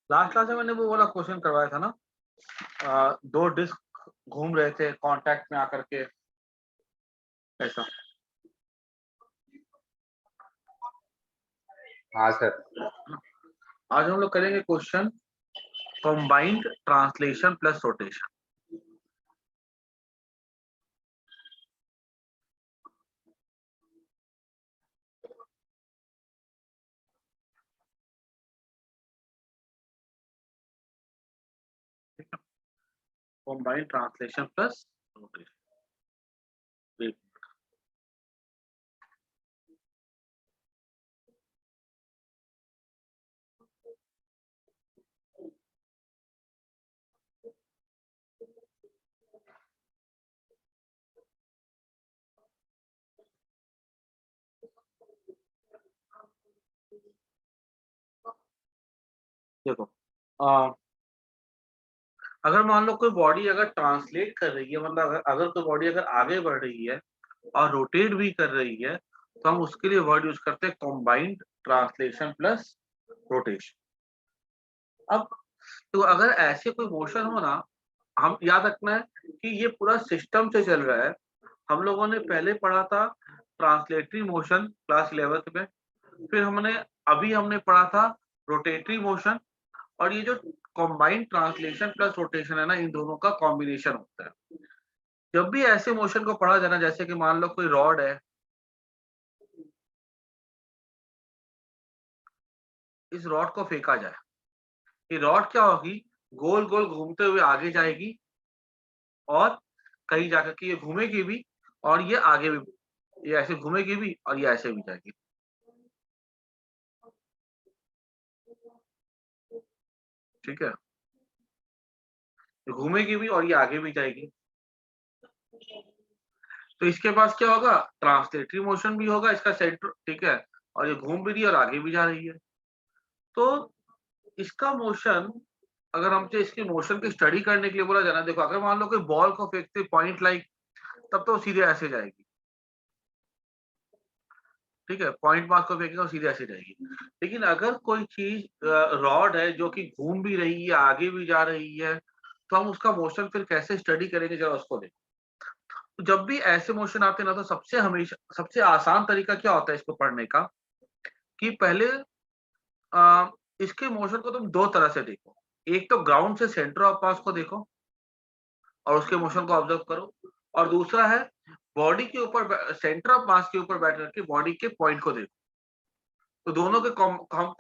Last class में मैंने वो वाला क्वेश्चन करवाया था ना, दो डिस्क घूम रहे थे कांटेक्ट में आकर के, ऐसा। हाँ सर। आज हम लोग करेंगे question combined translation plus rotation. Combined translation plus rotation. देखो, अगर मान लो कोई बॉडी अगर ट्रांसलेट कर रही है, मतलब अगर कोई बॉडी अगर आगे बढ़ रही है और रोटेट भी कर रही है, तो हम उसके लिए वर्ड यूज करते हैं कंबाइंड ट्रांसलेशन प्लस रोटेशन। अब तो अगर ऐसे कोई मोशन हो ना, हम याद रखना है कि ये पूरा सिस्टम से चल रहा है। हम लोगों ने पहले पढ़ा था ट्रांसलेटरी मोशन क्लास 11th में, फिर हमने पढ़ा था रोटेटरी मोशन। और ये जो कंबाइंड ट्रांसलेशन प्लस रोटेशन है ना, इन दोनों का कॉम्बिनेशन होता है। जब भी ऐसे मोशन को पढ़ा जाना, जैसे कि मान लो कोई रॉड है, इस रॉड को फेंका जाए, ये रॉड क्या होगी, गोल गोल घूमते हुए आगे जाएगी और कहीं जाकर के ये घूमेगी भी और ये आगे भी, ये ऐसे घूमेगी भी और ये ऐसे भी जाएगी। ठीक है, ये घूमेगी भी और ये आगे भी जाएगी। तो इसके पास क्या होगा, ट्रांसलेटरी मोशन भी होगा इसका सेंटर, ठीक है, और ये घूम भी रही है और आगे भी जा रही है। तो इसका मोशन, अगर हमसे इसके मोशन की स्टडी करने के लिए बोला जाना, देखो अगर मान लो कोई बॉल को फेंकते पॉइंट लाइक, तब तो सीधे ऐसे जाएगी। ठीक है, पॉइंट मास को फेंकेगा और सीधे ऐसे जाएगी। लेकिन अगर कोई चीज रॉड है जो कि घूम भी रही है, आगे भी जा रही है, तो हम उसका मोशन फिर कैसे स्टडी करेंगे, जरा उसको देखो। तो जब भी ऐसे मोशन आते हैं ना, तो सबसे आसान तरीका क्या होता है इसको पढ़ने का, कि पहले इसके मोशन को तुम दो तरह से देखो। एक तो ग्राउंड से सेंटर ऑफ मास को देखो और उसके मोशन को ऑब्जर्व करो, और दूसरा है बॉडी के ऊपर, सेंटर ऑफ मास के ऊपर बैठ करके बॉडी के पॉइंट को देखो। तो दोनों के हम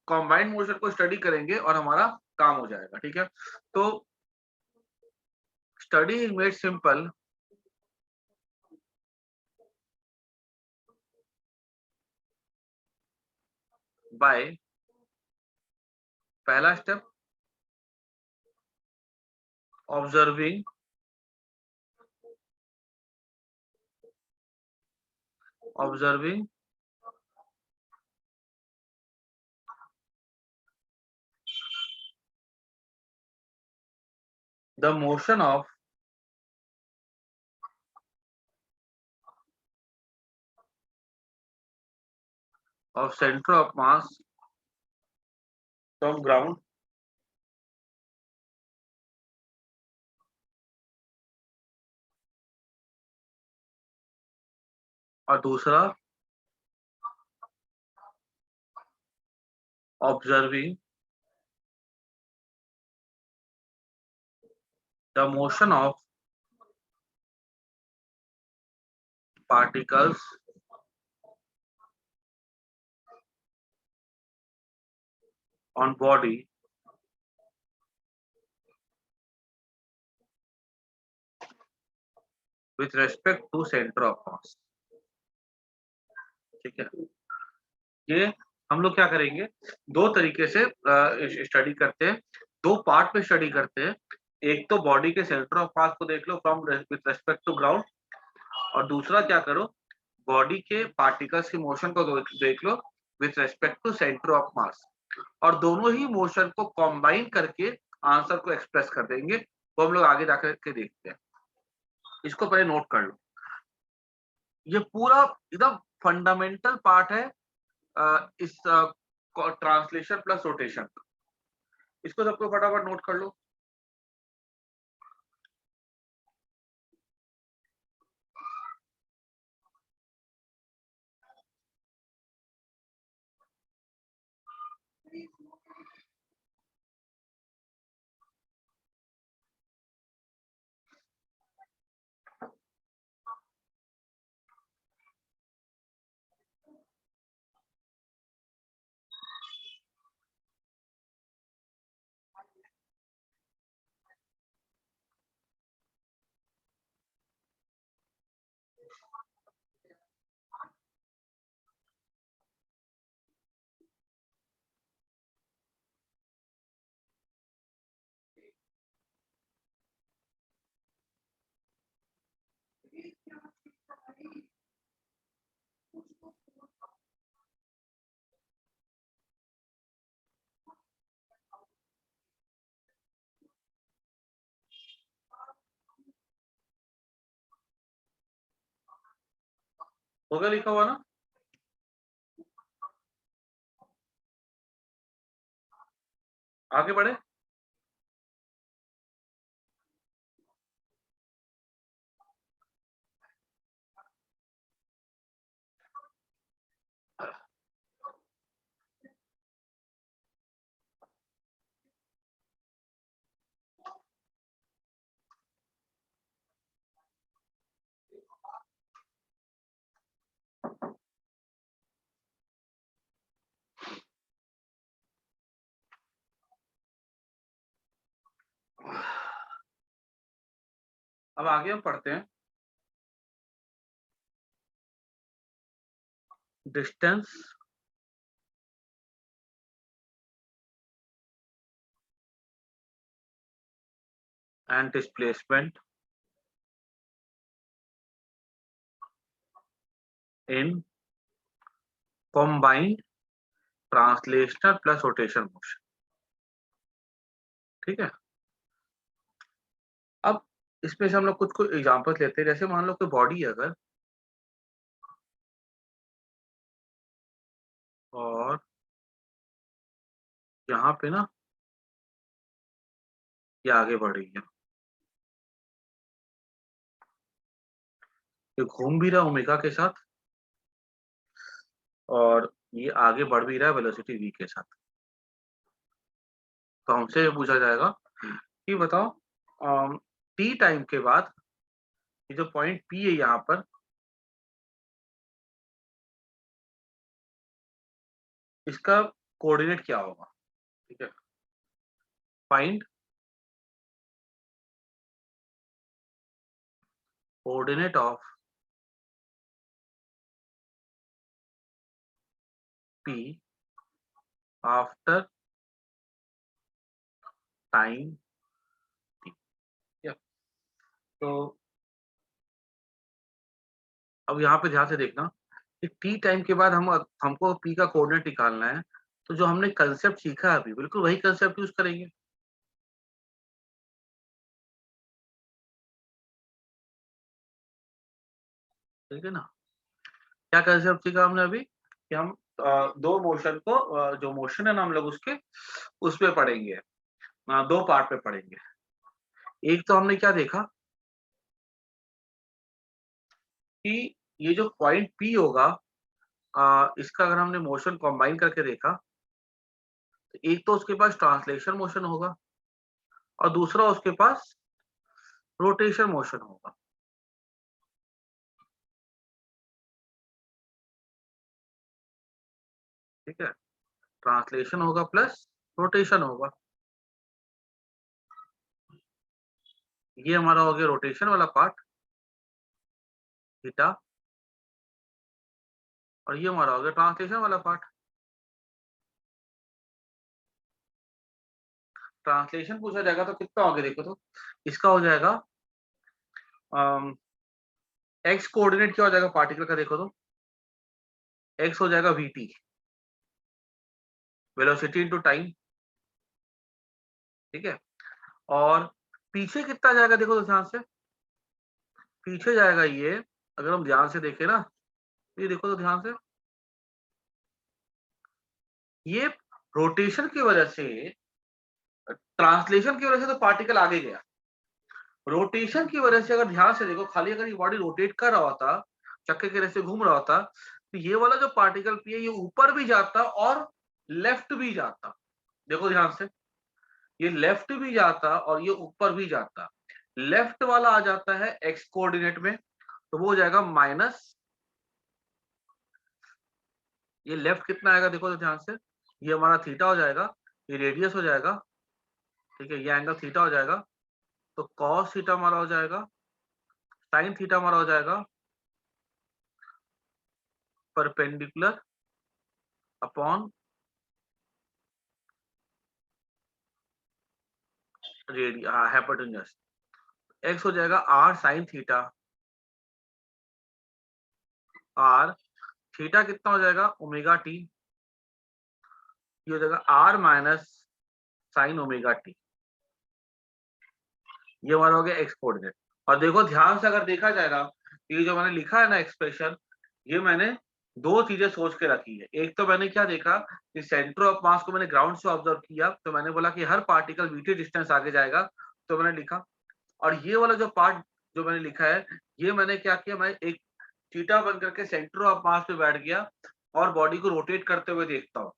कॉम्बाइंड मोशन को स्टडी करेंगे और हमारा काम हो जाएगा। ठीक है, तो study is made simple by, पहला step, observing observing the motion of centre of mass from ground और दूसरा observing the motion of particles on body with respect to center of mass। ठीक है, ये हम लोग क्या करेंगे, दो तरीके से स्टडी करते हैं, दो पार्ट में स्टडी करते हैं। एक तो बॉडी के सेंटर ऑफ मास को देख लो from with respect to ground, और दूसरा क्या करो, बॉडी के पार्टिकल्स के मोशन को देख लो with respect to centre of mass, और दोनों ही मोशन को कंबाइन करके आंसर को एक्सप्रेस कर देंगे। वो हम लोग आगे जाकर के देखते हैं। इसको पहले नोट कर लो, ये पूरा एकदम फंडामेंटल पार्ट है इस ट्रांसलेशन प्लस रोटेशन। इसको सबको फटाफट नोट कर लो। हो गया लिखा हुआ ना? आगे बढ़े। अब आगे हम पढ़ते हैं distance and displacement in combined translational plus rotation motion. ठीक है। अब इसमें से हम लोग कुछ कुछ एग्जांपल्स लेते हैं। जैसे मान लो कि बॉडी अगर और यहाँ पे ना ये आगे बढ़ रही है, ये घूम भी रहा ओमेगा के साथ और ये आगे बढ़ भी रहा है वेलोसिटी v के साथ। तो हमसे ये पूछा जाएगा कि बताओ t टाइम के बाद ये जो पॉइंट p है यहाँ पर, इसका कोऑर्डिनेट क्या होगा। ठीक है। Find coordinate of p after time t। तो अब यहाँ पे ध्यान से देखना कि t टाइम के बाद हम हमको p का कोऑर्डिनेट निकालना है। तो जो हमने कंसेप्ट सीखा है अभी, बिल्कुल वही कंसेप्ट यूज करेंगे। ठीक है ना। क्या कंसेप्ट सीखा हमने अभी कि हम दो मोशन को जो मोशन है ना हम लोग उसके उसमें पढ़ेंगे, दो पार्ट में पढ़ेंगे। एक तो हमने क्या देखा कि ये जो पॉइंट P होगा, इसका अगर हमने मोशन कंबाइन करके देखा तो एक तो उसके पास ट्रांसलेशन मोशन होगा और दूसरा उसके पास रोटेशन मोशन होगा। ठीक है। ट्रांसलेशन होगा प्लस रोटेशन होगा। ये हमारा हो गया रोटेशन वाला पार्ट थीटा, और ये हमारा हो गया ट्रांसलेशन वाला पार्ट। ट्रांसलेशन पूछा जाएगा तो कितना हो गया देखो तो, इसका हो जाएगा एक्स कोऑर्डिनेट क्या हो जाएगा पार्टिकल का, देखो तो एक्स हो जाएगा vt, वेलोसिटी इनटू टाइम। ठीक है। और पीछे कितना जाएगा देखो तो ध्यान से, पीछे जाएगा ये, अगर हम ध्यान से देखें ना, ये देखो तो ध्यान से, ये रोटेशन की वजह से ट्रांसलेशन की वजह से तो पार्टिकल आगे गया, रोटेशन की वजह से अगर ध्यान से देखो, खाली अगर ये बॉडी रोटेट कर रहा होता, चक्के के जैसे घूम रहा होता, तो ये वाला जो पार्टिकल पी है ये ऊपर भी जाता और लेफ्ट भी जाता। देखो ध्यान से, ये लेफ्ट भी जाता और ये ऊपर भी जाता। लेफ्ट वाला आ जाता है एक्स कोऑर्डिनेट में, तो वो हो जाएगा माइनस, ये लेफ्ट कितना आएगा देखो तो ध्यान से, ये हमारा थीटा हो जाएगा, ये रेडियस हो जाएगा, ठीक है, ये एंगल थीटा हो जाएगा, तो कॉस थीटा हमारा हो जाएगा, साइन थीटा हमारा हो जाएगा परपेंडिकुलर अपॉन हाइपोटेन्यूज। एक्स हो जाएगा R sine theta, R theta कितना हो जाएगा ओमेगा टी, ये हो जाएगा R minus sine omega T, ये हमारा हो गया एक्स कोऑर्डिनेट। और देखो ध्यान से अगर देखा जाएगा, ये जो मैंने लिखा है ना एक्सप्रेशन, ये मैंने दो चीजें सोच के रखी है। एक तो मैंने क्या देखा कि सेंटर ऑफ मास को मैंने ग्राउंड से ऑब्जर्व किया, तो मैंने बोला कि हर पार्टिकल वीटी डिस्टेंस आगे जाएगा, तो मैंने लिखा। और ये वाला जो पार्ट जो मैंने लिखा है, ये मैंने क्या किया, मैं एक थीटा बन करके सेंटर ऑफ मास पे बैठ गया और बॉडी को रोटेट करते हुए देखता हूँ।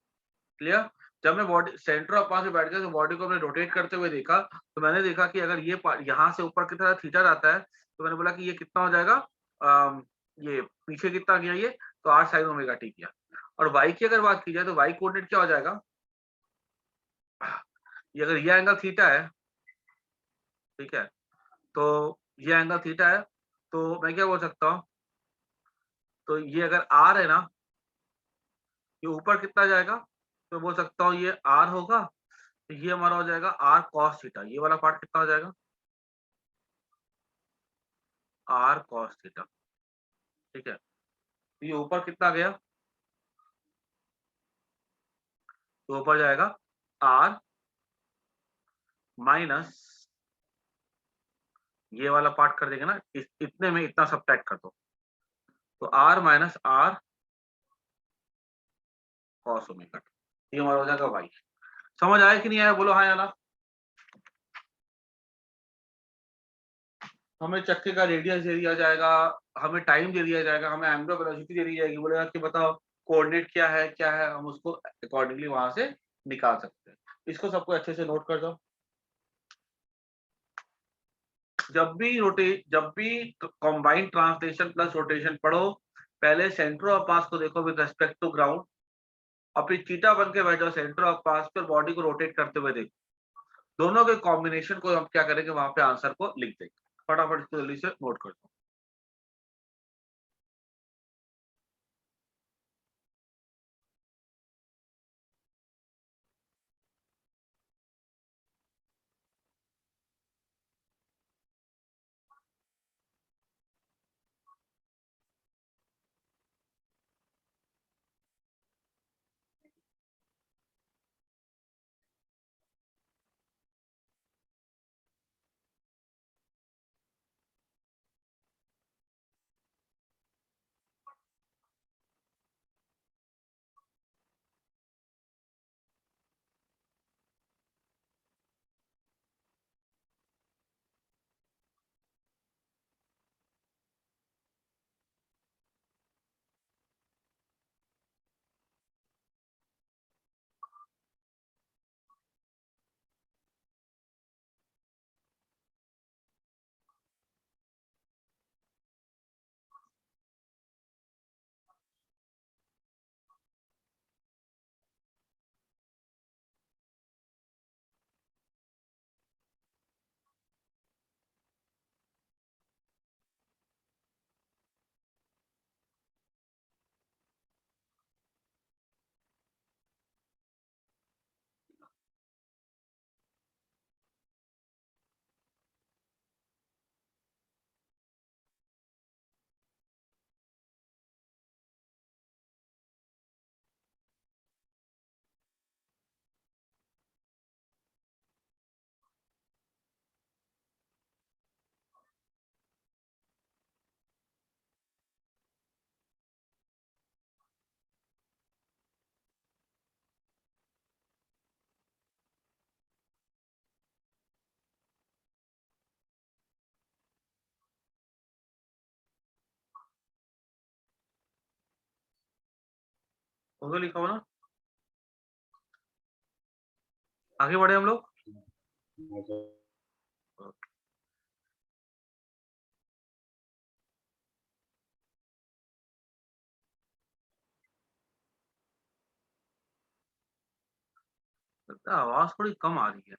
क्लियर? जब मैं बॉडी सेंटर ऑफ मास पे बैठ गया तो बॉडी को मैंने रोटेट करते हुए देखा, तो मैंने देखा कि अगर ये यहाँ से ऊपर की तरह थीटा जाता है, तो मैंने बोला कि ये कितना हो जाएगा, ये पीछे कितना गया ये, तो आर साइन ओमेगा टी किया। और वाई की अगर बात की जाए तो वाई कोऑर्डिनेट क्या हो जाएगा, ये अगर ये एंगल थीटा है, ठीक है, तो ये एंगल थीटा है, तो मैं क्या बोल सकता हूँ, तो ये अगर आर है ना, ये ऊपर कितना जाएगा, तो बोल सकता हूँ ये आर होगा, तो ये हमारा हो जाएगा आर कॉस थीटा, ये वाला पार्ट कितना हो जाएगा, आर कॉस थीटा, ठीक है। तो ये ऊपर कितना गया, तो ऊपर जाएगा आर माइनस, ये वाला पार्ट कर देंगे ना, इतने में इतना सब्ट्रैक्ट कर दो, तो R minus R cos omega T, ये हमारा हो जाएगा वाई। समझ आया कि नहीं आया, बोलो हाँ या ना। हमें चक्के का रेडियस दे दिया जाएगा, हमें टाइम दे दिया जाएगा, हमें एंगुलर वेलोसिटी दे दी जाएगी, बोलेगा कि बताओ कोऑर्डिनेट क्या है, हम उसको अकॉर्डिंगली वहां से निकाल सकते हैं। इसको सबको अच्छे से नोट कर दो। जब भी कॉम्बाइंड ट्रांसलेशन प्लस रोटेशन पढ़ो, पहले सेंटर ऑफ मास को देखो विद रेस्पेक्ट टू ग्राउंड, और फिर चीटा बन के बैठ जाओ सेंटर ऑफ मास पर, बॉडी को रोटेट करते हुए देखो। दोनों के कॉम्बिनेशन को हम क्या करेंगे, वहां पे आंसर को लिख देंगे। फटाफट इसको जल्दी से नोट कर दो। हो गया लिखा हुआ ना? आगे बढ़े हम लोग। लगता है आवाज थोड़ी कम आ रही है।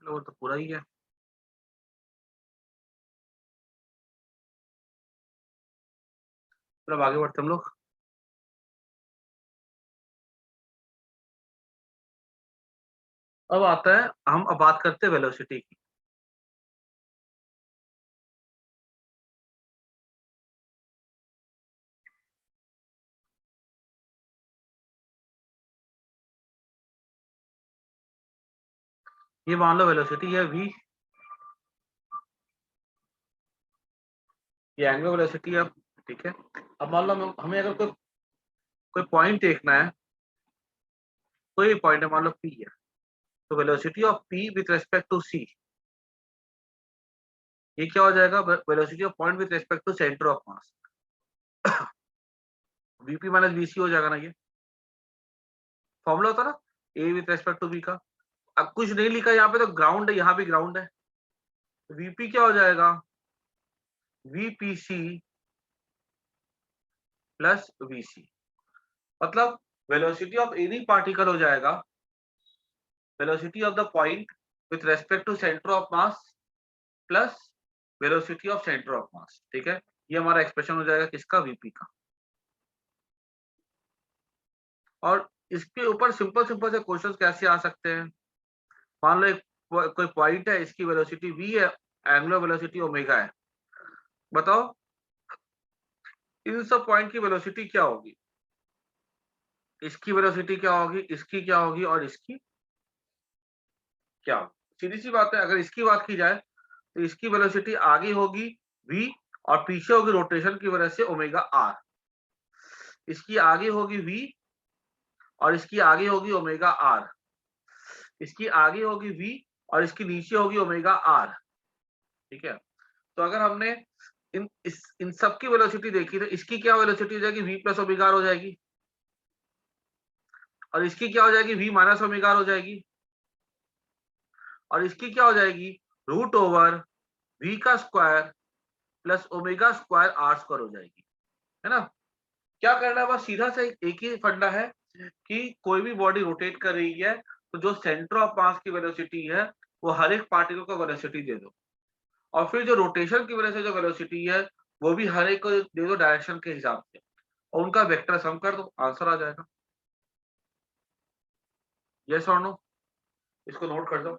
वो तो पूरा ही है। फिर अब आगे बढ़ते हम लोग। अब आता है, हम अब बात करते हैं वेलोसिटी की। ये मान लो वेलोसिटी है v, ये एंगुलर वेलोसिटी है, ठीक है। अब मान लो हमें अगर कोई कोई पॉइंट देखना है, कोई पॉइंट है, मान लो p है, तो velocity of p with respect to c, ये क्या हो जाएगा? Velocity of point with respect to centre of mass, vp minus vc हो जाएगा ना। ये फॉर्मूला होता है ना, a with respect to b का। अब कुछ नहीं लिखा यहाँ पे, तो ग्राउंड है, यहाँ भी ग्राउंड है, vp क्या हो जाएगा? vpc प्लस vc, मतलब वेलोसिटी ऑफ एनी पार्टिकल हो जाएगा velocity of the point with respect to centre of mass plus velocity of centre of mass, ठीक है। ये हमारा एक्सप्रेशन हो जाएगा किसका? वीपी का। और इसके ऊपर सिंपल सिंपल से क्वेश्चंस कैसे आ सकते हैं? मान लो एक कोई पॉइंट है, इसकी वेलोसिटी v है, एंगुलर वेलोसिटी ओमेगा है। बताओ इन सब पॉइंट की वेलोसिटी क्या होगी? इसकी वेलोसिटी क्या होगी, इसकी क्या होगी, और इसकी क्या होगी? सीधी सी बात है। अगर इसकी बात की जाए तो इसकी वेलोसिटी आगे होगी v, और पीछे होगी रोटेशन की वजह से ओमेगा r। इसकी आगे होगी v, और इसकी आगे होगी ओमेगा r। इसकी आगे होगी v, और इसकी नीचे होगी ओमेगा r, ठीक है। तो अगर हमने इन सब की वेलोसिटी देखी, तो इसकी क्या वेलोसिटी हो जाएगी? v प्लस ओमेगा r हो जाएगी, और इसकी क्या हो जाएगी? v माइनस ओमेगा r हो जाएगी, और इसकी क्या हो जाएगी? रूट ओवर v का square plus omega square r square हो जाएगी, है ना। क्या करना है? बस सीधा से एक ही फंडा है कि कोई भी बॉडी रोटेट कर रही है, तो जो सेंटर ऑफ मास की वेलोसिटी है वो हर एक पार्टिकल को वेलोसिटी दे दो, और फिर जो रोटेशन की वजह से जो वेलोसिटी है वो भी हर एक को दे दो डायरेक्शन के हिसाब से, और उनका वेक्टर सम कर दो, आंसर आ जाएगा। यस और नो? इसको नोट कर दो।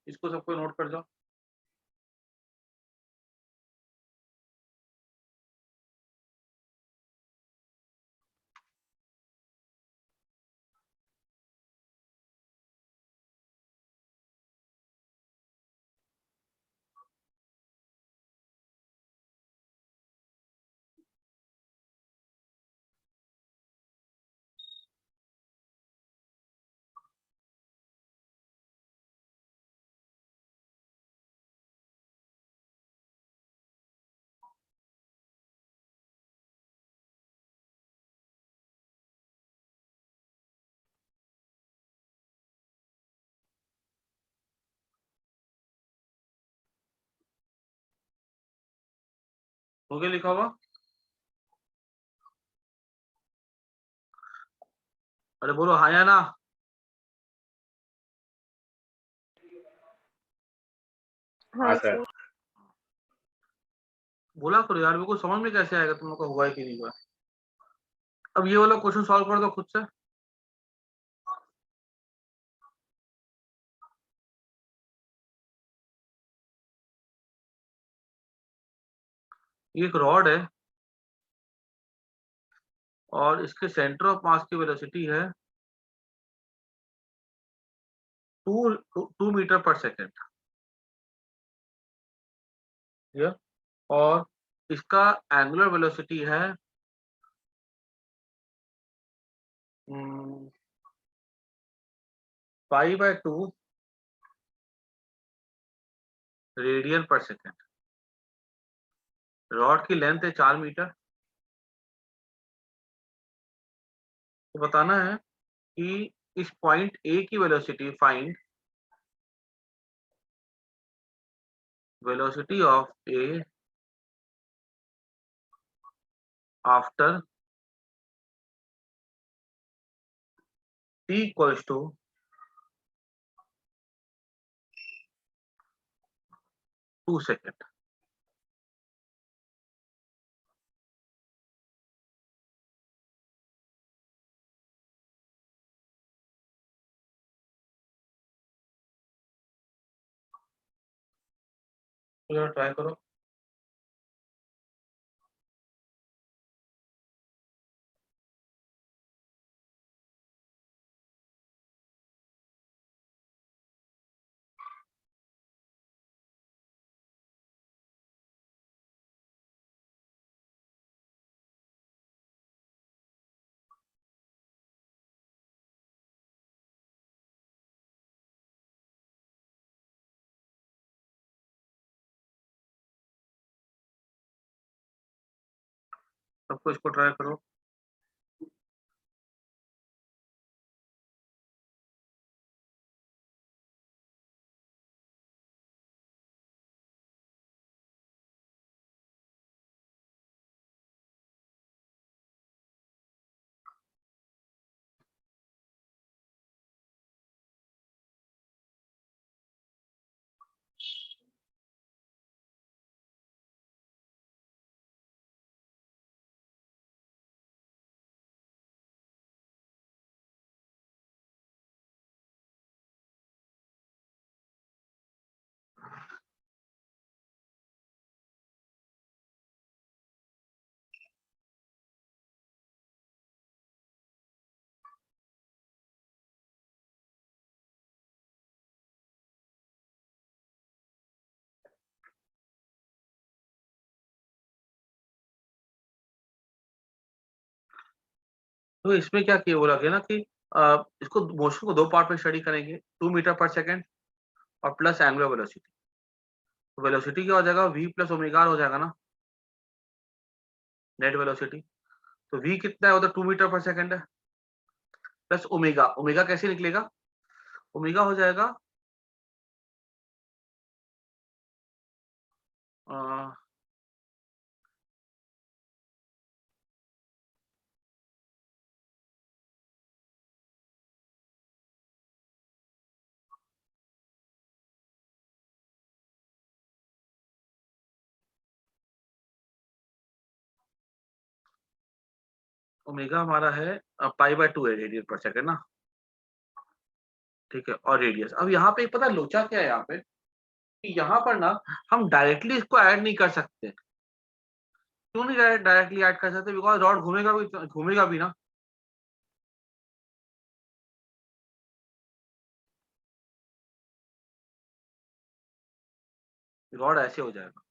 इसको सबको नोट कर दो। हो गया लिखा हुआ? अरे बोलो हाँ या ना। हाँ सर। बोला करो यार, मेरे को समझ में कैसे आएगा तुम लोग का हुआ है कि नहीं हुआ। अब ये वाला क्वेश्चन सॉल्व कर दो खुद से। ये एक रॉड है और इसके सेंटर ऑफ मास की वेलोसिटी है 2 मीटर पर सेकेंड। और इसका एंगुलर वेलोसिटी है 5/2 रेडियन पर सेकेंड। रॉड की लेंथ है 4 मीटर। तो बताना है कि इस पॉइंट ए की velocity, find velocity of A after t equals to 2 second. तो ट्राई करो। सबको इसको ट्राई करो। तो इसमें क्या किया बोला गया ना कि इसको मोशन को दो पार्ट में स्टडी करेंगे, 2 मीटर पर सेकेंड और प्लस एंगुलर वेलोसिटी। तो वेलोसिटी क्या हो जाएगा, v प्लस ओमेगा हो जाएगा ना, नेट वेलोसिटी। तो v कितना है उधर, 2 मीटर पर सेकेंड है, प्लस ओमेगा। ओमेगा कैसे निकलेगा, ओमेगा हो जाएगा ओमेगा हमारा है π/2 है रेडियन पर सेकेंड ना। ठीक है, और रेडियस। अब यहाँ पे पता है लोचा क्या है यहाँ पे, कि यहाँ पर ना हम डायरेक्टली इसको ऐड नहीं कर सकते। क्यों नहीं डायरेक्टली ऐड कर सकते, बिकॉज रॉड घूमेगा भी ना। रॉड ऐसे हो जाएगा,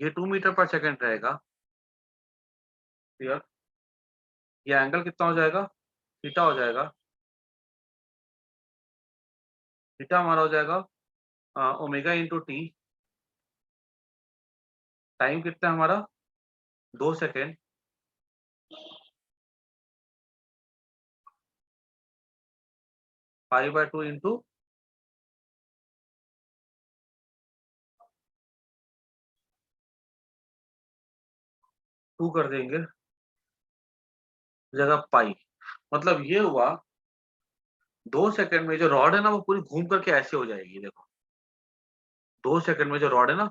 ये 2 मीटर पर सेकेंड रहेगा। क्लियर। ये एंगल कितना हो जाएगा, थीटा हो जाएगा। थीटा हमारा हो जाएगा ओमेगा इंटू टी। टाइम कितना है हमारा, 2 सेकेंड। π/2 इंटू 2 कर देंगे जगह पाई। मतलब ये हुआ 2 सेकंड में जो रॉड है ना वो पूरी घूम करके ऐसे हो जाएगी। देखो 2 सेकंड में जो रॉड है ना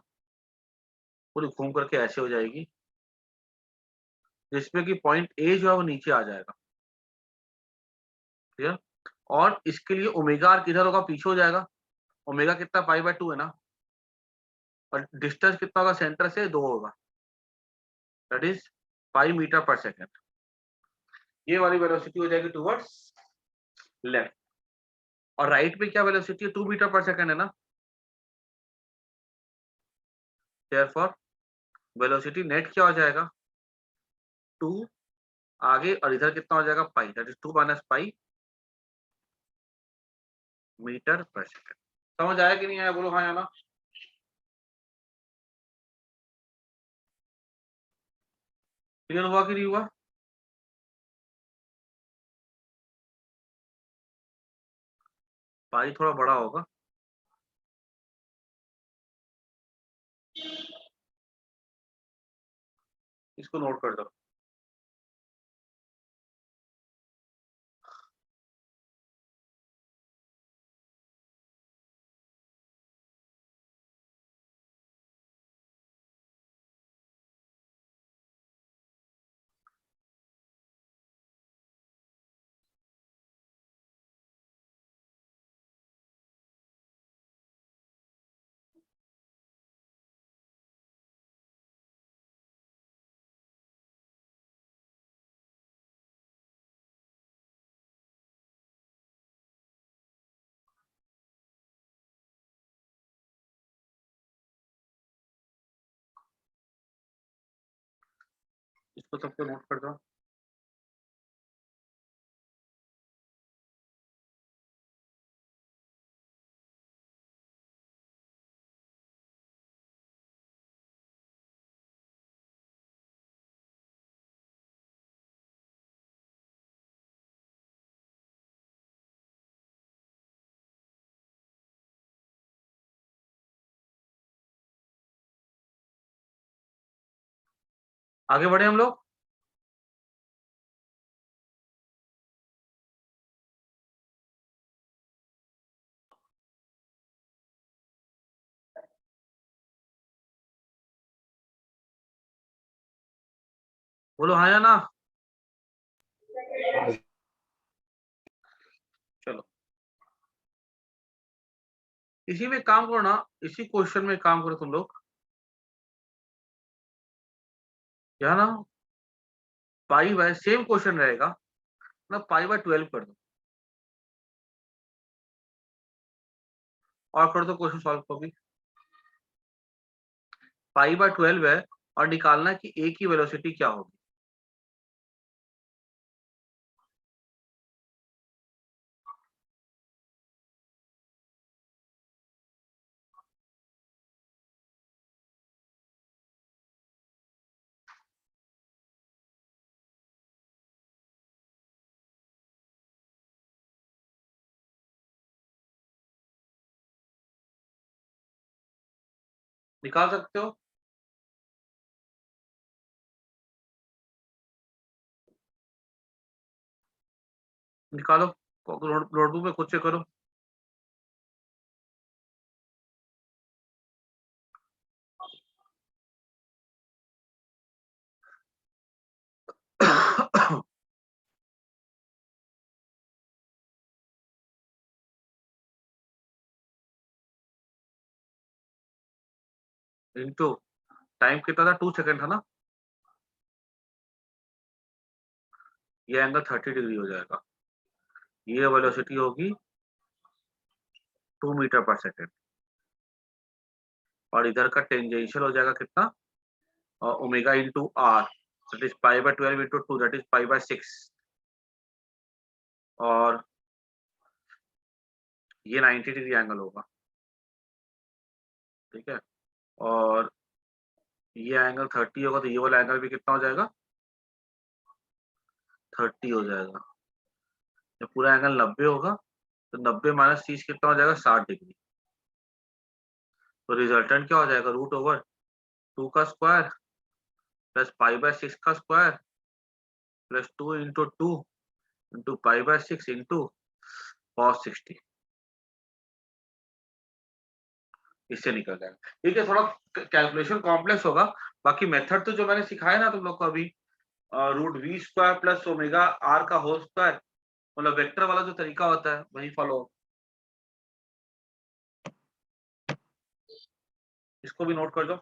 पूरी घूम करके ऐसे हो जाएगी, जिसमें कि पॉइंट ए जो है वो नीचे आ जाएगा। ठीक है। और इसके लिए ओमेगा आर किधर होगा, पीछे हो जाएगा। ओमेगा कितना पाई/2 है ना, और डिस्टेंस कितना होगा सेंटर से 2 होगा, that is 5 metre per second. ये वाली वेलोसिटी हो जाएगी टुवर्ड्स लेफ्ट। और राइट में क्या वेलोसिटी है, 2 मीटर पर सेकेंड है ना, देयरफॉर वेलोसिटी नेट क्या हो जाएगा 2 आगे, और इधर कितना हो जाएगा pi, that is 2 minus pi metre per second. समझ आया कि नहीं आया, बोलो हाँ या ना। क्लियर हुआ कि नहीं हुआ? पाई थोड़ा बड़ा होगा। इसको नोट कर दो। इसको सबको नोट कर दो। आगे बढ़े हम लोग। बोलो हाँ या ना। चलो इसी में काम करो ना, इसी क्वेश्चन में काम करो तुम लोग। क्या ना, पाई बाय सेम क्वेश्चन रहेगा ना, पाई/12 कर दो और कर दो क्वेश्चन सॉल्व को भी। पाई/12 है और निकालना है कि ए की वेलोसिटी क्या होगी। निकाल सकते हो। निकालो, नोटबुक में खुद से करो। इनटू टाइम कितना था, 2 सेकंड था ना, ये एंगल 30 डिग्री हो जाएगा। ये वेलोसिटी होगी 2 मीटर पर सेकेंड, और इधर का टेंजेंशियल हो जाएगा कितना, omega into R, that is पाई/12 इंटू 2, दैट इज पाई/6। और ये 90 डिग्री एंगल होगा। ठीक है। और ये एंगल 30 होगा, तो ये वाला एंगल भी कितना हो जाएगा 30 हो जाएगा। जब पूरा एंगल 90 होगा तो 90 - 30 कितना हो जाएगा 60 डिग्री। तो रिजल्टेंट क्या हो जाएगा, √/2 का स्क्वायर प्लस π/6 का square plus 2 into 2 into π/6 into cos 60, इससे निकल जाएगा। ठीक है, थोड़ा कैलकुलेशन कॉम्प्लेक्स होगा, बाकी मेथड तो जो मैंने सिखाया ना तुम लोग को अभी, √v² प्लस ओमेगा r का होल स्क्वायर, मतलब वेक्टर वाला जो तरीका होता है वही फॉलो। इसको भी नोट कर दो।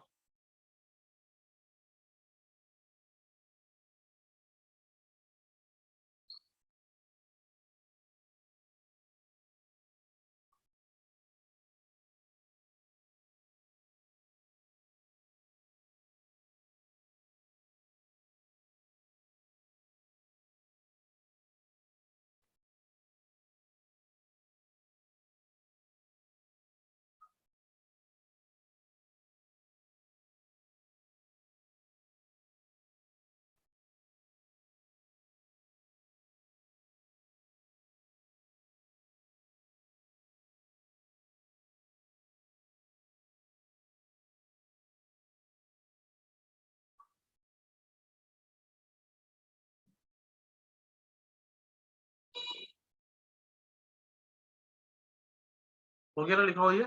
हो गया ना, लिखा हुआ ये।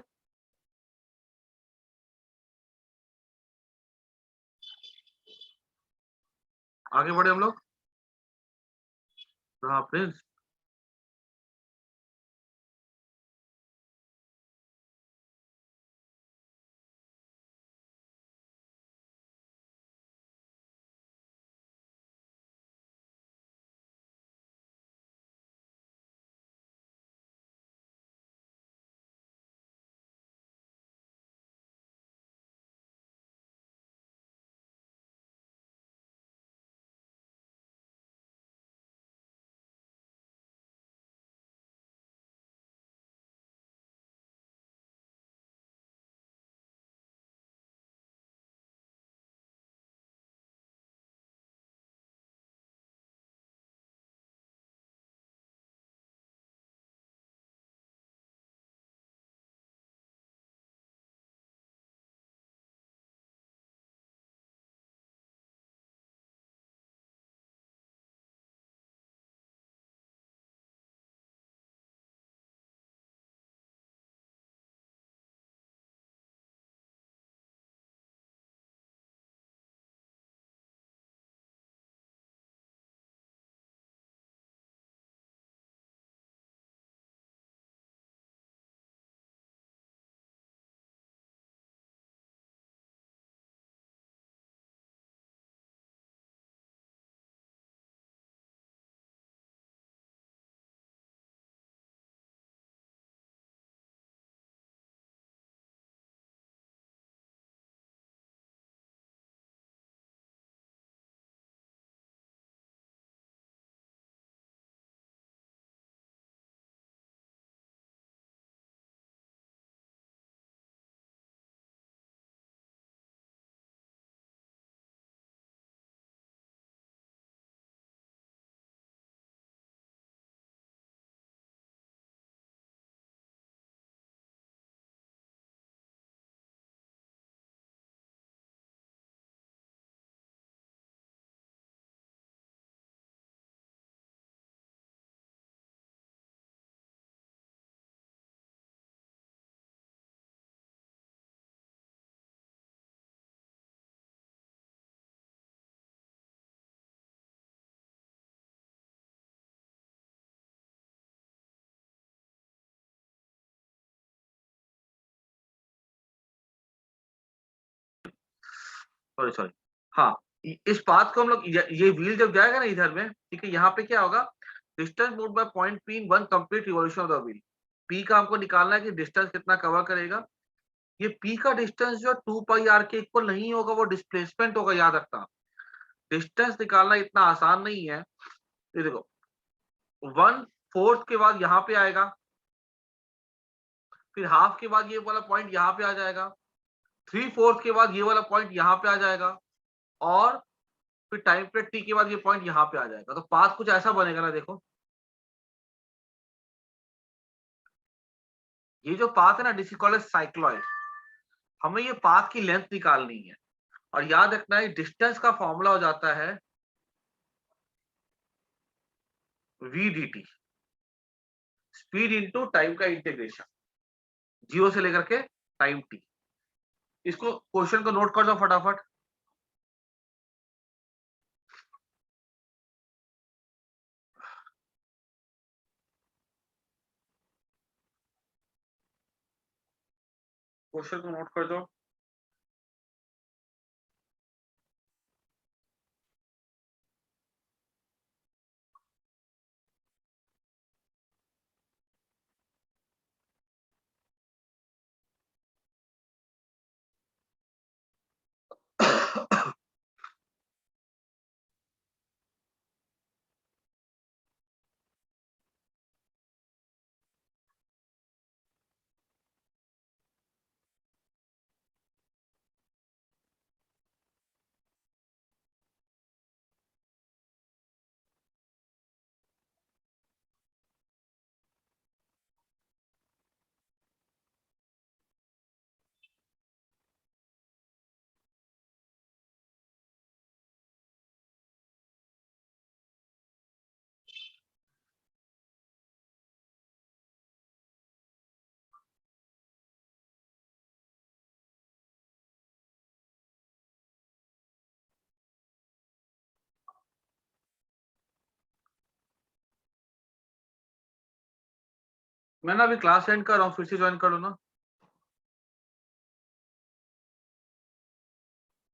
आगे बढ़े हम लोग। हाँ प्रिंस, सॉरी सॉरी, हाँ, इस पाथ को हम लोग, ये व्हील जब जाएगा ना इधर में, ठीक है, यहाँ पे क्या होगा, distance moved by point P in one complete revolution of the wheel. P का हमको निकालना है कि डिस्टेंस कितना कवर करेगा। ये पी का डिस्टेंस जो 2πr के इक्वल नहीं होगा, वो डिस्प्लेसमेंट होगा, याद रखना। डिस्टेंस निकालना इतना आसान नहीं है। ये देखो, 1/4 के बाद यहाँ पे आएगा, फिर हाफ के बाद ये वाला पॉइंट यहाँ पे आ जाएगा, 3/4 के बाद ये वाला पॉइंट यहाँ पे आ जाएगा, और फिर टाइम पीरियड टी के बाद ये पॉइंट यहाँ पे आ जाएगा। तो पाथ कुछ ऐसा बनेगा ना, देखो ये जो पाथ है ना, this is called as cycloid. हमें ये पाथ की लेंथ निकालनी है, और याद रखना है डिस्टेंस का फॉर्मूला हो जाता है v dt, speed into time का इंटीग्रेशन, 0 से लेकर के टाइम t। इसको क्वेश्चन को नोट कर दो फटाफट। क्वेश्चन को नोट कर दो। मैं ना अभी क्लास एंड कर रहा हूँ, फिर से ज्वाइन कर लो ना।